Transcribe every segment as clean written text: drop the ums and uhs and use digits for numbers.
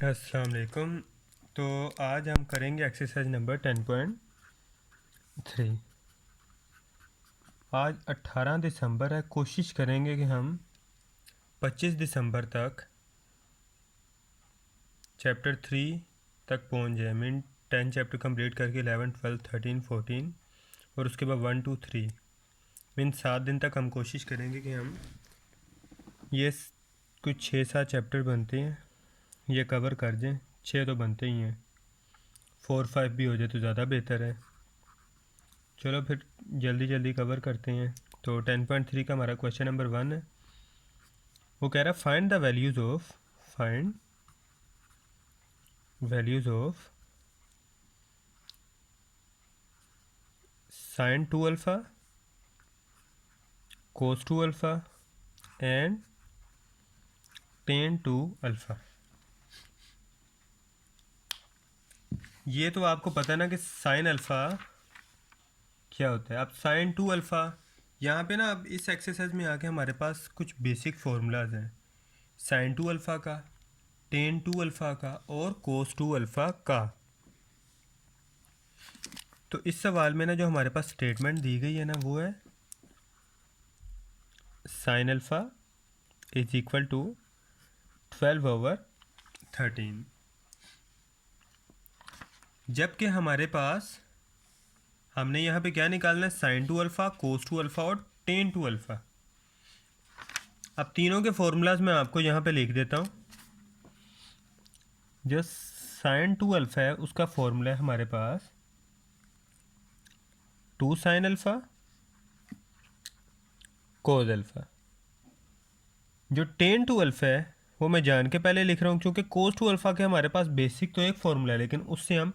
अस्सलाम वालेकुम। तो आज हम करेंगे एक्सरसाइज नंबर 10.3। आज 18 दिसंबर है। कोशिश करेंगे कि हम 25 दिसंबर तक चैप्टर 3 तक पहुंच जाए। मीन 10 चैप्टर कंप्लीट करके 11, 12, 13, 14 और उसके बाद 1, 2, 3 मीन 7 दिन तक हम कोशिश करेंगे कि हम ये कुछ 6-7 चैप्टर बनते हैं ये कवर कर दें। 6 तो बनते ही हैं, 4, 5 भी हो जाए तो ज़्यादा बेहतर है। चलो फिर जल्दी जल्दी कवर करते हैं। तो 10.3 का हमारा क्वेश्चन नंबर 1 है। वो कह रहा है find the values of sine 2 alpha, cos 2 alpha and ten 2 alpha. ये तो आपको पता है ना कि साइन अल्फ़ा क्या होता है। अब साइन 2 अल्फ़ा यहाँ पे ना, अब इस एक्सरसाइज में आके हमारे पास कुछ बेसिक फार्मूलाज हैं साइन 2 अल्फ़ा का, टेन 2 अल्फ़ा का और कोस 2 अल्फ़ा का। तो इस सवाल में ना जो हमारे पास स्टेटमेंट दी गई है ना वो है sine alpha is equal to 12/13। जबकि हमारे पास हमने यहाँ पे क्या निकालना है, साइन 2 अल्फ़ा, कोस 2 अल्फ़ा और टेन 2 अल्फ़ा। अब तीनों के फॉर्मूलाज मैं आपको यहाँ पे लिख देता हूँ। जो साइन 2 अल्फ़ा है उसका फॉर्मूला है हमारे पास 2 साइन अल्फ़ा कोस अल्फ़ा। जो टेन 2 अल्फ़ा है वो मैं जान के पहले लिख रहा हूँ क्योंकि कोस 2 अल्फ़ा के हमारे पास बेसिक तो एक फॉर्मूला है, लेकिन उससे हम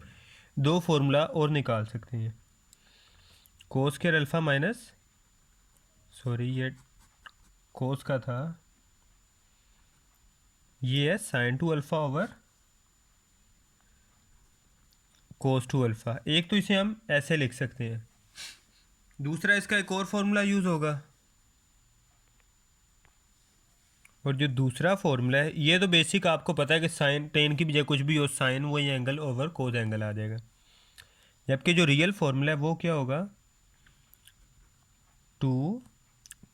दो फॉर्मूला और निकाल सकते हैं। कोस स्क्वायर अल्फ़ा माइनस, सॉरी ये कोस का था, ये है साइन 2 अल्फ़ा ओवर कोस 2 अल्फ़ा। एक तो इसे हम ऐसे लिख सकते हैं, दूसरा इसका एक और फॉर्मूला यूज़ होगा। और जो दूसरा फॉर्मूला है ये तो बेसिक आपको पता है कि साइन टेन की बजाय कुछ भी हो, साइन वही एंगल ओवर कोस एंगल आ जाएगा। जबकि जो रियल फॉर्मूला है वो क्या होगा, 2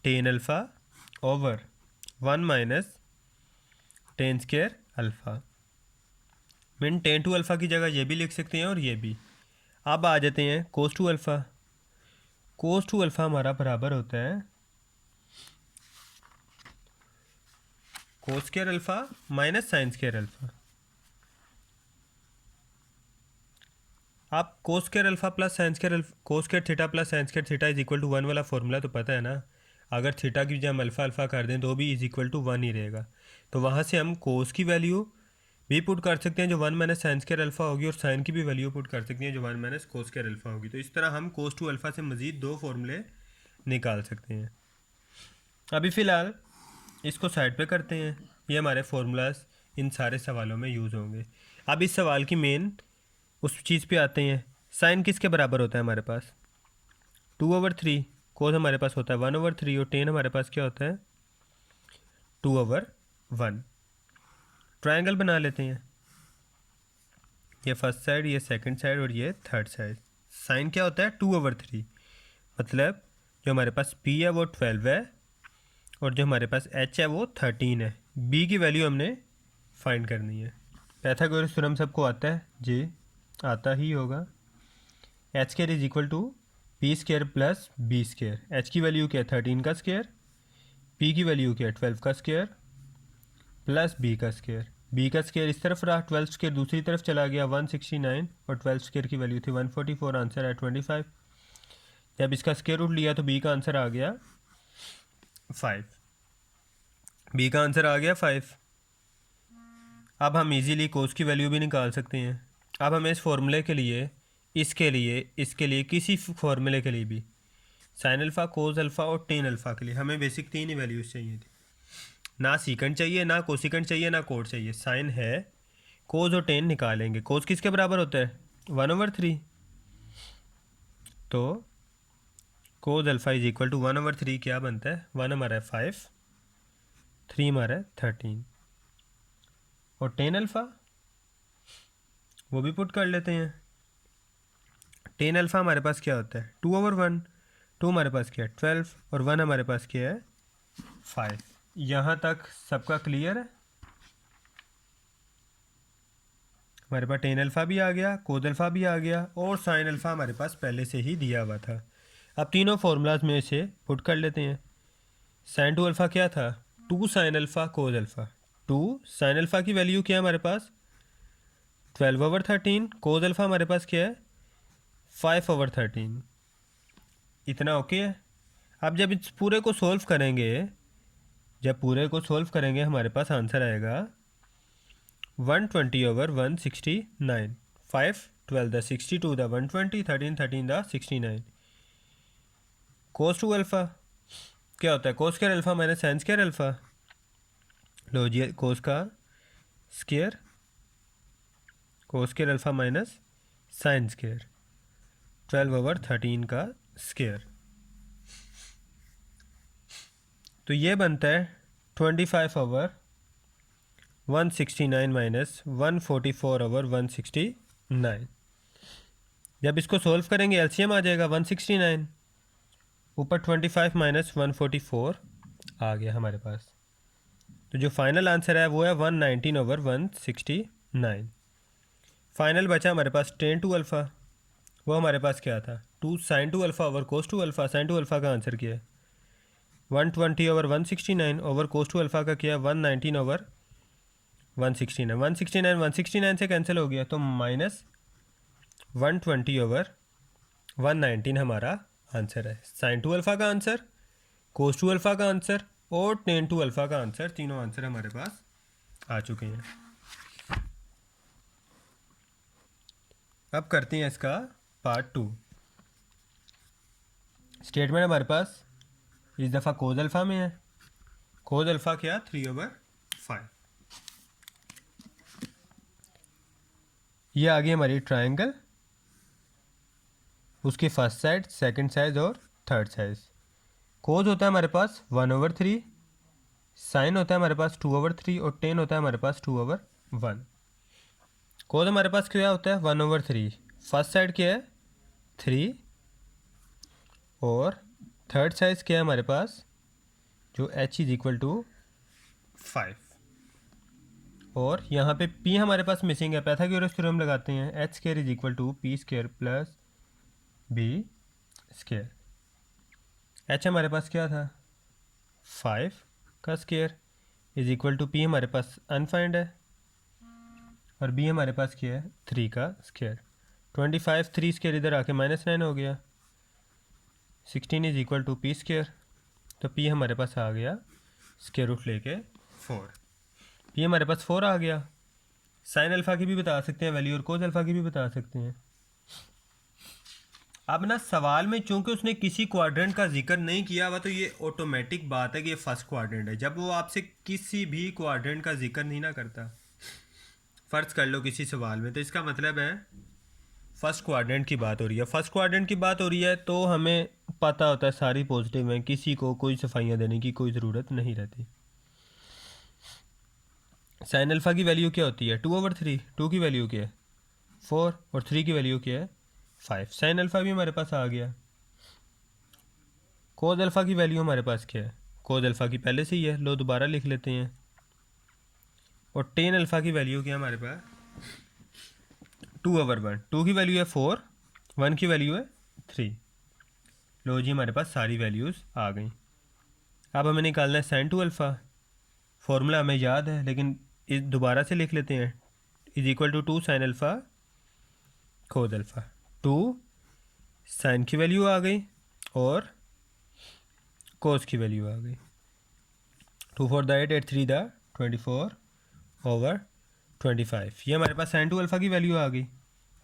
tan alpha over 1 minus ten square alpha. Mean ten 2 alpha की जगह ये भी लिख सकते हैं और ये भी। अब आ जाते हैं कोस 2 अल्फ़ा। कोस 2 अल्फ़ा हमारा बराबर होता है cos square alpha minus sine square alpha. आप cos square alpha plus sine square cos square theta plus sine square theta is equal to 1 वाला फॉर्मूला तो पता है ना। अगर थीटा की जब हम अल्फ़ा अल्फ़ा कर दें तो भी इज इक्वल टू 1 ही रहेगा। तो वहाँ से हम कोस की वैल्यू भी पुट कर सकते हैं जो 1 माइनस साइन स्क्वायर अल्फ़ा होगी, और साइन की भी वैल्यू पुट कर सकते हैं जो 1 माइनस कोस स्क्वायर अल्फ़ा होगी। तो इस तरह हम कोस 2 अल्फ़ा से मज़ीद दो फॉर्मूले निकाल सकते हैं। अभी फ़िलहाल इसको साइड पे करते हैं, ये हमारे फार्मूलाज इन सारे सवालों में यूज़ होंगे। अब इस सवाल की मेन उस चीज़ पे आते हैं। साइन किसके बराबर होता है हमारे पास, 2/3। कोस हमारे पास होता है 1/3 और टेन हमारे पास क्या होता है 2/1। ट्रायंगल बना लेते हैं, ये फर्स्ट साइड, ये सेकंड साइड और ये थर्ड साइड। साइन क्या होता है 2/3, मतलब जो हमारे पास p है वो 12 है और जो हमारे पास h है वो 13 है। b की वैल्यू हमने फाइंड करनी है। पैथागोरस थ्योरम सबको आता है जी, आता ही होगा। H square is equal to P square plus B square. H की वैल्यू क्या है 13 का स्क्र, पी की वैल्यू क्या है 12 का स्क्र प्लस बी का स्क्र। बी का स्क्र इस तरफ रहा, 12 स्क्र दूसरी तरफ चला गया 169 और 12 स्क्र की वैल्यू थी 144, आंसर है 25। जब इसका स्क्र रूट लिया तो बी का आंसर आ गया 5। बी का आंसर आ गया 5। अब हम इजीली कोस की वैल्यू भी निकाल सकते हैं। अब हमें इस फॉर्मूले के लिए, इसके लिए किसी फॉर्मूले के लिए भी, साइन अल्फ़ा कोस अल्फ़ा और टेन अल्फ़ा के लिए हमें बेसिक तीन ही वैल्यूज़ चाहिए थी। ना सीकेंड चाहिए, ना कोसिकेंड चाहिए, ना कोड चाहिए। साइन है, कोस और टेन निकालेंगे। कोस किसके बराबर होता है 1/3, तो cos alpha is equal to 1/3 क्या बनता है, 1 हमारा है 5, 3 हमारा है 13 और टेन अल्फ़ा वो भी पुट कर लेते हैं। टेन अल्फ़ा हमारे पास क्या होता है 2/1, 2 हमारे पास क्या है 12 और 1 हमारे पास क्या है 5। यहाँ तक सबका क्लियर है। हमारे पास टेन अल्फ़ा भी आ गया, कोस अल्फ़ा भी आ गया और साइन अल्फ़ा हमारे पास पहले से ही दिया हुआ था। अब तीनों फार्मूलाज में से पुट कर लेते हैं। साइन 2 अल्फ़ा क्या था 2 sine alpha cos alpha. 2 sine alpha की वैल्यू क्या है हमारे पास 12/13। कोस अल्फ़ा हमारे पास क्या है 5/13। इतना ओके है। अब जब इस पूरे को सोल्व करेंगे, हमारे पास आंसर आएगा 120/169। 5 12 द 62 द 120 13 13 द 69। कोस 2 अल्फ़ा क्या होता है cos square alpha minus sine square alpha. लो जी कोस का square, cos square alpha minus sine square 12/13 का स्क्वायर। तो ये बनता है 25/169 माइनस 144/169। जब इसको सोल्व करेंगे एलसीएम आ जाएगा 169, ऊपर 25 माइनस 144 आ गया हमारे पास। तो जो फाइनल आंसर है वो है 119/169। फाइनल बचा हमारे पास टेन 2 अल्फ़ा, वो हमारे पास क्या था 2 साइन 2 अल्फ़ा ओवर कोस 2 अल्फ़ा। साइन 2 अल्फ़ा का आंसर क्या है 120/169 ओवर कोस 2 अल्फ़ा का किया 119/169। 169 से कैंसिल हो गया तो माइनस 120/119 हमारा आंसर है। साइन 2 अल्फ़ा का आंसर, कोस 2 अल्फ़ा का आंसर और टेन 2 अल्फ़ा का आंसर, तीनों आंसर हमारे पास आ चुके हैं। अब करते हैं इसका पार्ट 2। स्टेटमेंट हमारे पास इस दफ़ा कोस अल्फ़ा में है। कोस अल्फ़ा क्या 3/5। ये आ गई हमारी ट्रायंगल, उसकी फर्स्ट साइड, सेकंड साइड और थर्ड साइड। कोस होता है हमारे पास 1/3, साइन होता है हमारे पास 2/3 और टेन होता है हमारे पास 2/1। कोस हमारे पास क्या होता है 1/3। फर्स्ट साइड क्या है 3 और थर्ड साइड क्या है हमारे पास जो h=5। और यहाँ पे p हमारे पास मिसिंग है, पाइथागोरस थ्योरम लगाते हैं h² = p² plus b²। h हमारे पास क्या था 5 का स्क्वायर = p हमारे पास अनफाइंड है और b हमारे पास क्या है 3 का स्क्वायर। 25 3 स्क्वायर इधर आके -9 हो गया। 16 = p²। तो p हमारे पास आ गया स्क्वायर रूट लेके 4। p हमारे पास 4 आ गया। साइन अल्फ़ा की भी बता सकते हैं वैल्यू और कोस अल्फ़ा की भी बता सकते हैं। अब ना सवाल में चूंकि उसने किसी क्वाड्रेंट का जिक्र नहीं किया हुआ तो ये ऑटोमेटिक बात है कि ये फर्स्ट क्वाड्रेंट है। जब वो आपसे किसी भी क्वाड्रेंट का जिक्र नहीं ना करता, फ़र्ज कर लो किसी सवाल में, तो इसका मतलब है फर्स्ट क्वाड्रेंट की बात हो रही है। फर्स्ट क्वाड्रेंट की बात हो रही है तो हमें पता होता है सारी पॉजिटिव हैं, किसी को कोई सफाइयाँ देने की कोई ज़रूरत नहीं रहती। साइन अल्फ़ा की वैल्यू क्या होती है 2/3। 2 की वैल्यू क्या है 4 और 3 की वैल्यू क्या है 5। साइन अल्फ़ा भी हमारे पास आ गया। कोस अल्फ़ा की वैल्यू हमारे पास क्या है, कोस अल्फ़ा की पहले से ही है, लो दोबारा लिख लेते हैं। और टेन अल्फ़ा की वैल्यू क्या है हमारे पास 2/1। 2 की वैल्यू है 4, 1 की वैल्यू है 3। लो जी हमारे पास सारी वैल्यूज़ आ गई। अब हमें निकालना है साइन 2 अल्फ़ा। फॉर्मूला हमें याद है लेकिन इस दोबारा से लिख लेते हैं =2 sine alpha cos alpha. 2 sine की वैल्यू आ गई और कोस की वैल्यू आ गई। 2 4 द 8 8 3 द 24/25। ये हमारे पास साइन 2 अल्फ़ा की वैल्यू आ गई।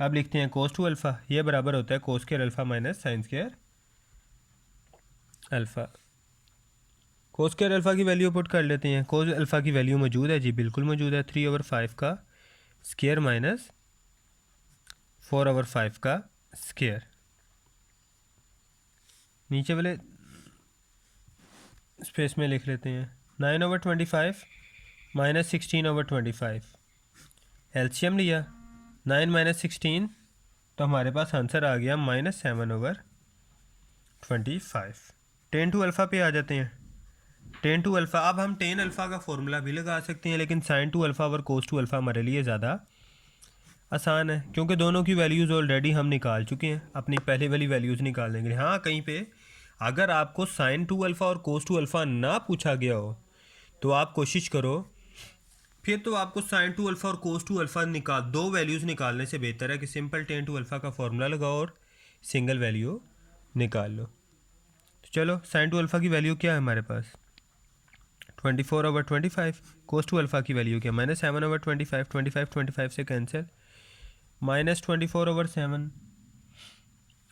अब लिखते हैं कोस 2 अल्फ़ा, ये बराबर होता है cos square alpha minus sine square alpha. Cos square alpha की वैल्यू पुट कर लेते हैं। कोस अल्फ़ा की वैल्यू मौजूद है जी, बिल्कुल मौजूद है। 3/5 का स्क्वायर माइनस 4/5 का स्क्वायर। नीचे वाले स्पेस में लिख लेते हैं 9/25 माइनस 16/25। एलसीएम लिया 9 माइनस 16, तो हमारे पास आंसर आ गया -7/25। टेन टू अल्फ़ा पे आ जाते हैं। टेन टू अल्फ़ा, अब हम टेन अल्फ़ा का फॉर्मूला भी लगा सकते हैं, लेकिन साइन टू अल्फ़ा और कोस टू अल्फ़ा हमारे लिए ज़्यादा आसान है, क्योंकि दोनों की वैल्यूज़ ऑलरेडी हम निकाल चुके हैं, अपनी पहले वाली वैल्यूज़ निकाल देंगे। हाँ, कहीं पे अगर आपको साइन टू अल्फ़ा और कोस टू अल्फ़ा ना पूछा गया हो तो आप कोशिश करो, फिर तो आपको साइन टू अल्फ़ा और कोस टू अल्फ़ा दो वैल्यूज़ निकालने से बेहतर है कि सिंपल टेन टू अल्फ़ा का फॉर्मूला लगाओ और सिंगल वैल्यू निकाल लो। तो चलो, साइन टू अल्फ़ा की वैल्यू क्या है हमारे पास? 24/25। कोस टू अल्फ़ा की वैल्यू क्या? -7/25। 25 से कैंसिल, -24/7।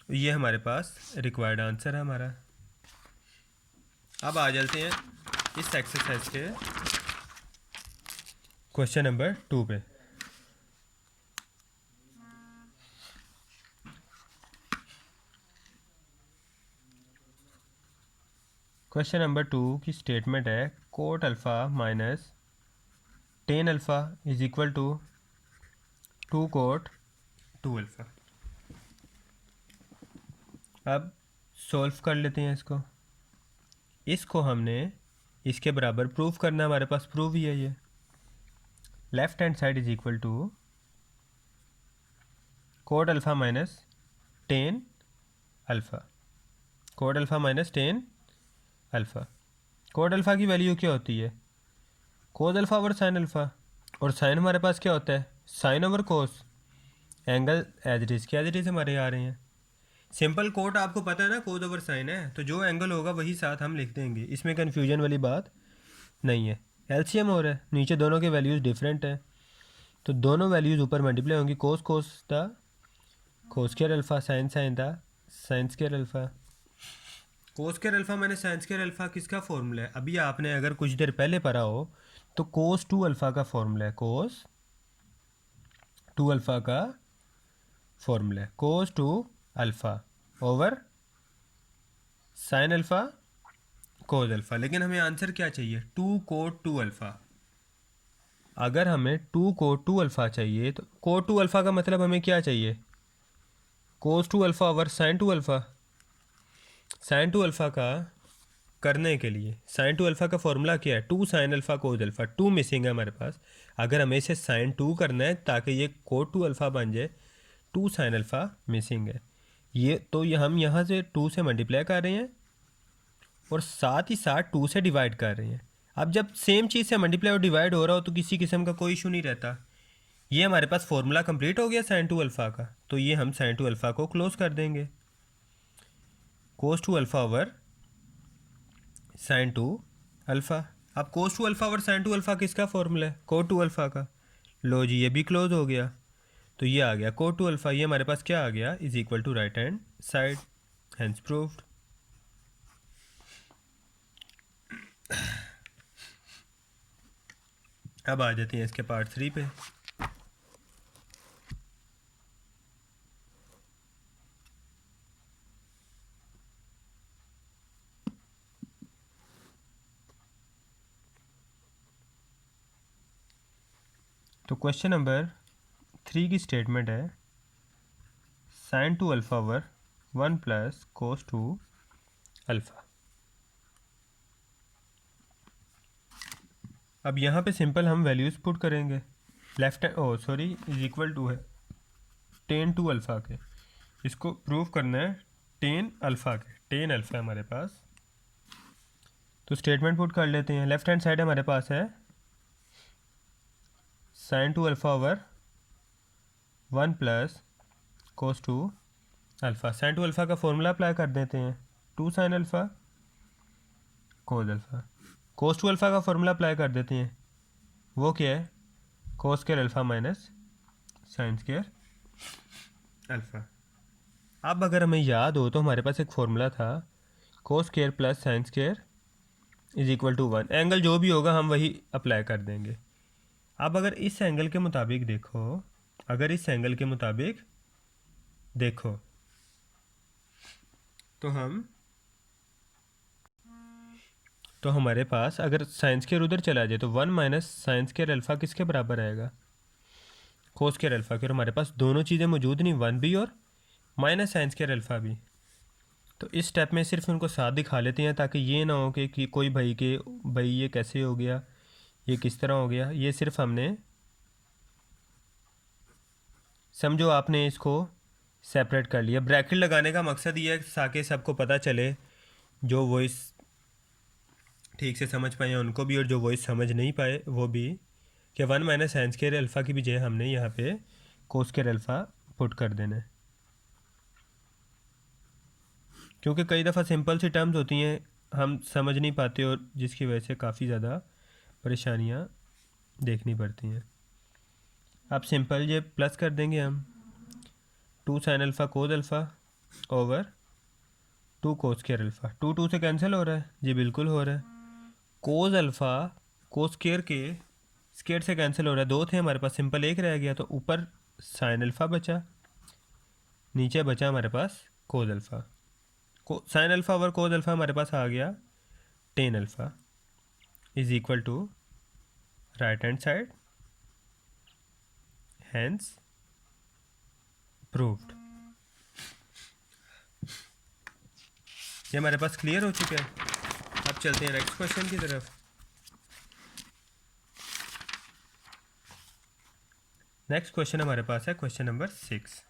ये हमारे पास रिक्वायर्ड आंसर है हमारा। अब आ जाते हैं इस एक्सरसाइज के क्वेश्चन नंबर 2 पे। क्वेश्चन नंबर 2 की स्टेटमेंट है cot alpha minus tan alpha is equal to 2 cot 2 alpha. अब सॉल्व कर लेते हैं इसको हमने इसके बराबर प्रूफ करना है, हमारे पास प्रूफ ही है ये। Left hand side is equal to cot alpha minus tan alpha. Cot alpha minus tan alpha. Cot alpha की वैल्यू क्या होती है? Cos alpha over sine alpha, और साइन हमारे पास क्या होता है? Sine over cos. Angle as it is के एज इट इज़ हमारे आ रहे हैं। सिंपल कोट आपको पता है ना, कोस ओवर साइन है, तो जो एंगल होगा वही साथ हम लिख देंगे, इसमें कन्फ्यूजन वाली बात नहीं है। एलसीएम हो रहा है, नीचे दोनों के वैल्यूज़ डिफरेंट हैं, तो दोनों वैल्यूज़ ऊपर मल्टीप्लाई होंगी। कोस कोस दा cos square alpha, sine sine दा sine square alpha. Cos square alpha minus sine square alpha किसका फॉर्मूला है? अभी आपने अगर कुछ देर पहले पढ़ा हो तो कोस टू अल्फ़ा का फॉर्मूला है। कोस टू अल्फ़ा का फॉर्मूला है cos two alpha over sine alpha cos alpha. लेकिन हमें आंसर क्या चाहिए? Two cot two alpha. अगर हमें टू कोट टू अल्फ़ा चाहिए तो कोट टू अल्फ़ा का मतलब हमें क्या चाहिए? Cos two alpha over sine two alpha. Sine two alpha का करने के लिए साइन टू अल्फ़ा का फॉर्मूला क्या है? Two sine alpha cos alpha. Two missing है हमारे पास, अगर हमें इसे साइन टू करना है ताकि ये कोट टू अल्फ़ा बन जाए, टू साइन अल्फ़ा मिसिंग है। ये तो ये हम यहाँ से टू से मल्टीप्लाई कर रहे हैं और साथ ही साथ टू से डिवाइड कर रहे हैं। अब जब सेम चीज़ से मल्टीप्लाई और डिवाइड हो रहा हो तो किसी किस्म का कोई इशू नहीं रहता। ये हमारे पास फॉर्मूला कंप्लीट हो गया साइन टू अल्फ़ा का, तो ये हम साइन टू अल्फ़ा को क्लोज कर देंगे। Cos two alpha over sine two alpha. अब cos two alpha over sine two alpha किसका फॉर्मूला है? कोट टू अल्फ़ा का। लो जी, ये भी क्लोज हो गया, तो ये आ गया कोट टू अल्फ़ा। ये हमारे पास क्या आ गया? Is equal to right hand side, hence proved. अब आ जाते हैं इसके पार्ट 3 पे। तो क्वेश्चन नंबर 3 की स्टेटमेंट है sine two alpha over 1 plus cos two alpha. अब यहाँ पे सिंपल हम वैल्यूज़ पुट करेंगे। लेफ्ट इज इक्वल टू है टेन टू अल्फ़ा के, इसको प्रूव करना है टेन अल्फ़ा के। टेन अल्फ़ा हमारे पास, तो स्टेटमेंट पुट कर लेते हैं। लेफ्ट हैंड साइड हमारे पास है sine two alpha over 1 plus cos two alpha. Sine two alpha का फॉर्मूला अप्लाई कर देते हैं, two sine alpha cos alpha. Cos two alpha का फॉर्मूला अप्लाई कर देते हैं, वो क्या है? Cos square alpha minus sine square alpha. अब अगर हमें याद हो तो हमारे पास एक फॉर्मूला था cos square plus sine square is equal to 1। Angle जो भी होगा हम वही अप्लाई कर देंगे। अब अगर इस एंगल के मुताबिक देखो, अगर इस एंगल के मुताबिक देखो तो हमारे पास अगर साइन स्क्वायर उधर चला जाए तो 1 माइनस साइन स्क्वायर अल्फ़ा किसके बराबर आएगा? कोस स्क्वायर अल्फ़ा की, और हमारे पास दोनों चीज़ें मौजूद नहीं, वन भी और माइनस साइन स्क्वायर अल्फ़ा भी। तो इस स्टेप में सिर्फ उनको साथ दिखा लेते हैं ताकि ये ना हो कि कोई भाई ये कैसे हो गया, ये किस तरह हो गया। ये सिर्फ हमने, समझो आपने इसको सेपरेट कर लिया। ब्रैकेट लगाने का मकसद ये है ताकि सबको पता चले, जो वॉइस ठीक से समझ पाए उनको भी, और जो वॉइस समझ नहीं पाए वो भी, कि one minus sine square alpha की बजाय हमने यहाँ पे कोस स्क्वायर अल्फ़ा पुट कर देना है। क्योंकि कई दफ़ा सिंपल सी टर्म्स होती हैं हम समझ नहीं पाते, और जिसकी वजह से काफ़ी ज़्यादा परेशानियाँ देखनी पड़ती हैं। अब सिंपल ये प्लस कर देंगे हम, 2 sine alpha cos alpha over 2 कोस स्क्वायर अल्फ़ा। 2 से कैंसिल हो रहा है जी, बिल्कुल हो रहा है। कोस अल्फ़ा कोस स्क्वायर के स्क्वायर से कैंसिल हो रहा है, 2 थे हमारे पास, सिंपल एक रह गया, तो ऊपर साइन अल्फ़ा बचा, नीचे बचा हमारे पास cos alpha. Sine alpha over cos alpha हमारे पास आ गया tan alpha is equal to right hand side, hence proved. ये हमारे पास क्लियर हो चुका है। अब चलते हैं नेक्स्ट क्वेश्चन की तरफ। नेक्स्ट क्वेश्चन हमारे पास है क्वेश्चन नंबर 6।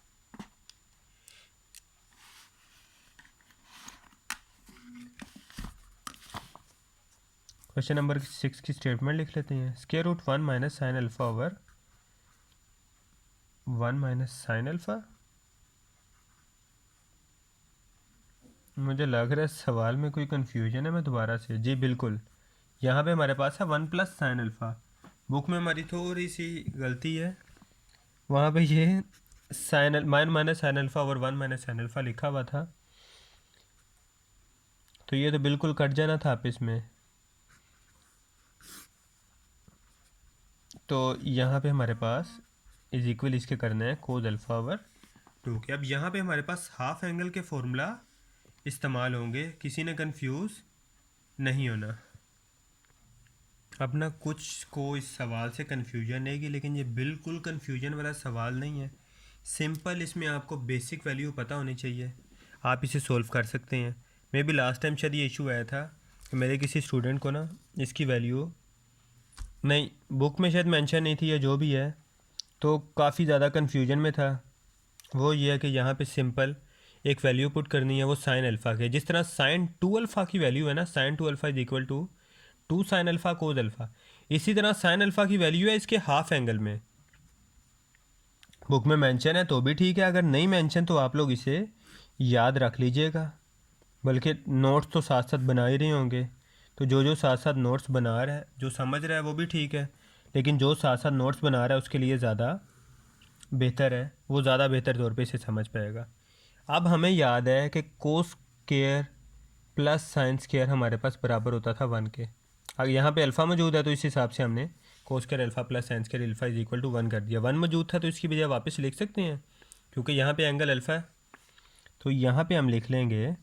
क्वेश्चन नंबर 6 की स्टेटमेंट लिख लेते हैं। Square root 1 minus sine alpha over 1 minus sine alpha. मुझे लग रहा है सवाल में कोई कन्फ्यूजन है, मैं दोबारा से, जी बिल्कुल, यहाँ पे हमारे पास है 1 प्लस साइन अल्फ़ा। बुक में हमारी थोड़ी सी गलती है, वहाँ पे ये sine minus sine alpha over 1 minus sine alpha लिखा हुआ था, तो ये तो बिल्कुल कट जाना था आपस में। तो यहाँ पे हमारे पास इज इक्वल इसके करना है कोस अल्फ़ा ओवर 2 के। अब यहाँ पे हमारे पास हाफ एंगल के फॉर्मूला इस्तेमाल होंगे, किसी ने कंफ्यूज नहीं होना। अब ना कुछ को इस सवाल से कन्फ्यूजन रहेगी, लेकिन ये बिल्कुल कन्फ्यूजन वाला सवाल नहीं है। सिंपल इसमें आपको बेसिक वैल्यू पता होनी चाहिए, आप इसे सोल्व कर सकते हैं। मे भी लास्ट टाइम शायद ये इशू आया था कि मेरे किसी स्टूडेंट को ना इसकी वैल्यू नहीं, बुक में शायद मेंशन नहीं थी या जो भी है, तो काफ़ी ज़्यादा कन्फ्यूजन में था। वो ये है कि यहाँ पे सिंपल एक वैल्यू पुट करनी है, वो साइन अल्फ़ा के। जिस तरह साइन 2 अल्फ़ा की वैल्यू है ना, sine 2 alpha is equal to 2 sine alpha cos alpha, इसी तरह साइन अल्फ़ा की वैल्यू है इसके हाफ एंगल में। बुक में मेंशन है तो भी ठीक है, अगर नहीं मेंशन तो आप लोग इसे याद रख लीजिएगा, बल्कि नोट्स तो साथ साथ बना ही रहे होंगे। तो जो साथ साथ नोट्स बना रहा है, जो समझ रहा है वो भी ठीक है, लेकिन जो साथ साथ नोट्स बना रहा है उसके लिए ज़्यादा बेहतर है, वो ज़्यादा बेहतर तौर पे इसे समझ पाएगा। अब हमें याद है कि कोस स्क्वायर प्लस साइन स्क्वायर हमारे पास बराबर होता था 1 के। अगर यहाँ पे अल्फ़ा मौजूद है तो इस हिसाब से हमने cos square alpha plus sine square alpha is equal to 1 कर दिया। 1 मौजूद था तो इसकी बजाय वापस लिख सकते हैं, क्योंकि यहाँ पे एंगल अल्फ़ा है, तो यहाँ पे हम लिख लेंगे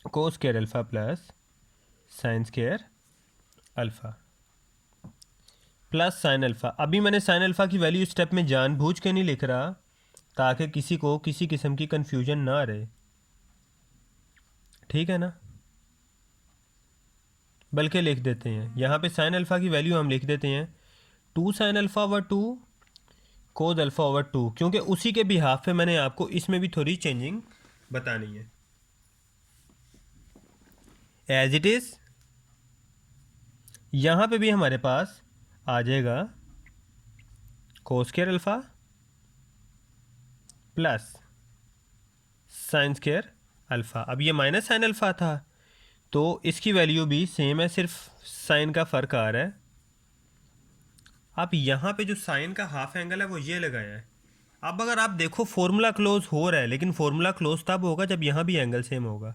कोस square alpha plus sine square alpha plus sine alpha. अभी मैंने साइन अल्फ़ा की वैल्यू स्टेप में जानबूझ के नहीं लिख रहा ताकि किसी को किसी किस्म की कन्फ्यूजन ना रहे, ठीक है ना। बल्कि लिख देते हैं यहाँ पे साइन अल्फ़ा की वैल्यू हम लिख देते हैं 2 साइन अल्फ़ा ओवर 2 कोस अल्फ़ा ओवर 2, क्योंकि उसी के बिहाफ पे मैंने आपको इसमें भी थोड़ी चेंजिंग बतानी है। एज इट इज़ यहाँ पे भी हमारे पास आ जाएगा कोस square alpha plus sine square alpha. अब ये माइनस साइन अल्फ़ा था तो इसकी वैल्यू भी सेम है, सिर्फ साइन का फ़र्क आ रहा है। अब यहाँ पे जो साइन का हाफ एंगल है वो ये लगाया है। अब अगर आप देखो फॉर्मूला क्लोज हो रहा है, लेकिन फॉर्मूला क्लोज तब होगा जब यहाँ भी एंगल सेम होगा।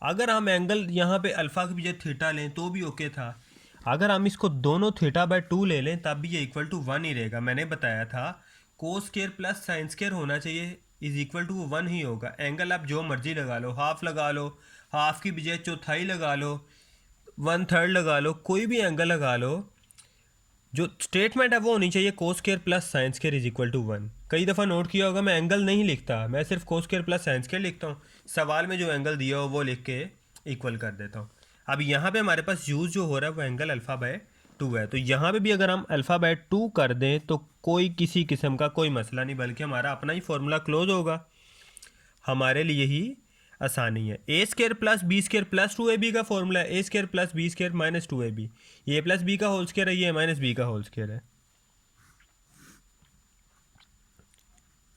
अगर हम एंगल यहाँ पे अल्फ़ा की बजाय थीटा लें तो भी ओके था, अगर हम इसको दोनों थीटा बाय 2 ले लें तब भी ये इक्वल टू 1 ही रहेगा। मैंने बताया था cos square plus sine square होना चाहिए इज इक्वल टू 1 ही होगा। एंगल आप जो मर्जी लगा लो, हाफ लगा लो, हाफ की बजाय चौथाई लगा लो, 1/3 लगा लो, कोई भी एंगल लगा लो, जो स्टेटमेंट है वो होनी चाहिए cos square plus sine square is equal to 1। कई दफ़ा नोट किया होगा मैं एंगल नहीं लिखता, मैं सिर्फ कोस स्क्वायर प्लस साइन स्क्वायर लिखता हूँ, सवाल में जो एंगल दिया हो वो लिख के इक्वल कर देता हूँ। अब यहाँ पे हमारे पास यूज़ जो हो रहा है वो एंगल अल्फ़ा बाय 2 है, तो यहाँ पे भी अगर हम अल्फ़ा बाय 2 कर दें तो कोई किसी किस्म का कोई मसला नहीं, बल्कि हमारा अपना ही फॉर्मूला क्लोज होगा, हमारे लिए ही आसानी है। A square plus B square plus 2ab का फॉर्मूला है A square plus B square minus 2ab। ये प्लस बी का होल स्केयर है, ये माइनस बी का होल स्केयर है।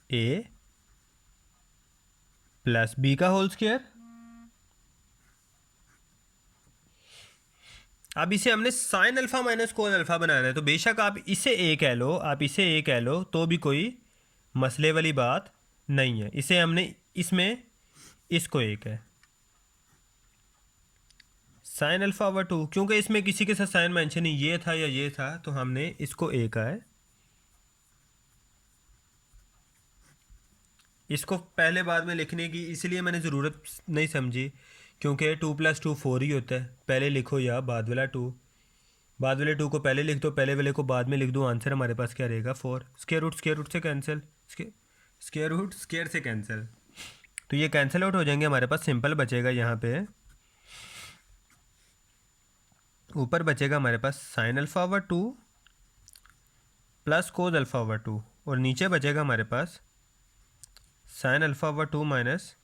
ए प्लस बी का होल स्केयर। अब इसे हमने sine alpha minus cos alpha बनाना है, तो बेशक आप इसे ए कह लो, आप इसे ए कह लो, तो भी कोई मसले वाली बात नहीं है। इसे हमने इसमें इसको एक है साइन अल्फा ओवर 2, क्योंकि इसमें किसी के साथ साइन मेंशन नहीं, ये था या ये था, तो हमने इसको ए का है। इसको पहले बाद में लिखने की इसलिए मैंने ज़रूरत नहीं समझी, क्योंकि 2 + 2 4 ही होता है, पहले लिखो या बाद वाला 2, बाद वाले 2 को पहले लिख दो, पहले वाले को बाद में लिख दो, आंसर हमारे पास क्या रहेगा 4। स्क्वायर रूट से कैंसिल, स्क्वायर रूट स्क्वायर से कैंसिल, तो ये कैंसिल आउट हो जाएंगे, हमारे पास सिंपल बचेगा। यहाँ पे ऊपर बचेगा हमारे पास sine alpha over 2 plus cos alpha over 2, और नीचे बचेगा हमारे पास sine alpha over 2 minus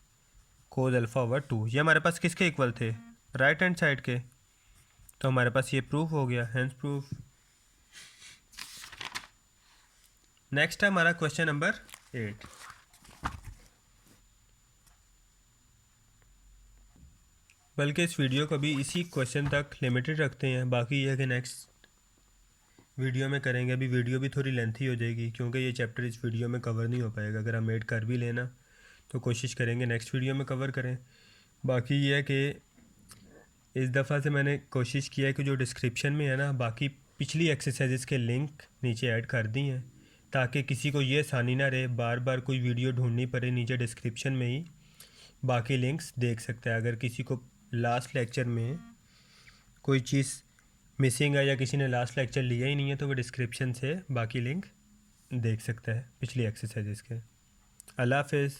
cos alpha over 2। ये हमारे पास किसके इक्वल थे, राइट हैंड साइड के, तो हमारे पास ये प्रूफ हो गया, हैंस प्रूफ। नेक्स्ट है हमारा क्वेश्चन नंबर 8। बल्कि इस वीडियो को भी इसी क्वेश्चन तक लिमिटेड रखते हैं, बाकी ये है कि नेक्स्ट वीडियो में करेंगे। अभी वीडियो भी थोड़ी लेंथी हो जाएगी, क्योंकि ये चैप्टर इस वीडियो में कवर नहीं हो पाएगा। अगर हम ऐड कर भी लेना तो कोशिश करेंगे नेक्स्ट वीडियो में कवर करें। बाकी ये है कि इस दफ़ा से मैंने कोशिश किया है कि जो डिस्क्रिप्शन में है ना, बाकी पिछली एक्सरसाइजेस के लिंक नीचे ऐड कर दी हैं, ताकि किसी को ये आसानी ना रहे बार बार कोई वीडियो ढूंढनी पड़े, नीचे डिस्क्रिप्शन में ही बाकी लिंक्स देख सकता है। अगर किसी को लास्ट लेक्चर में कोई चीज़ मिसिंग है या किसी ने लास्ट लेक्चर लिया ही नहीं है, तो वो डिस्क्रिप्शन से बाकी लिंक देख सकता है पिछली एक्सरसाइजेस के। अल्लाह हाफिज़।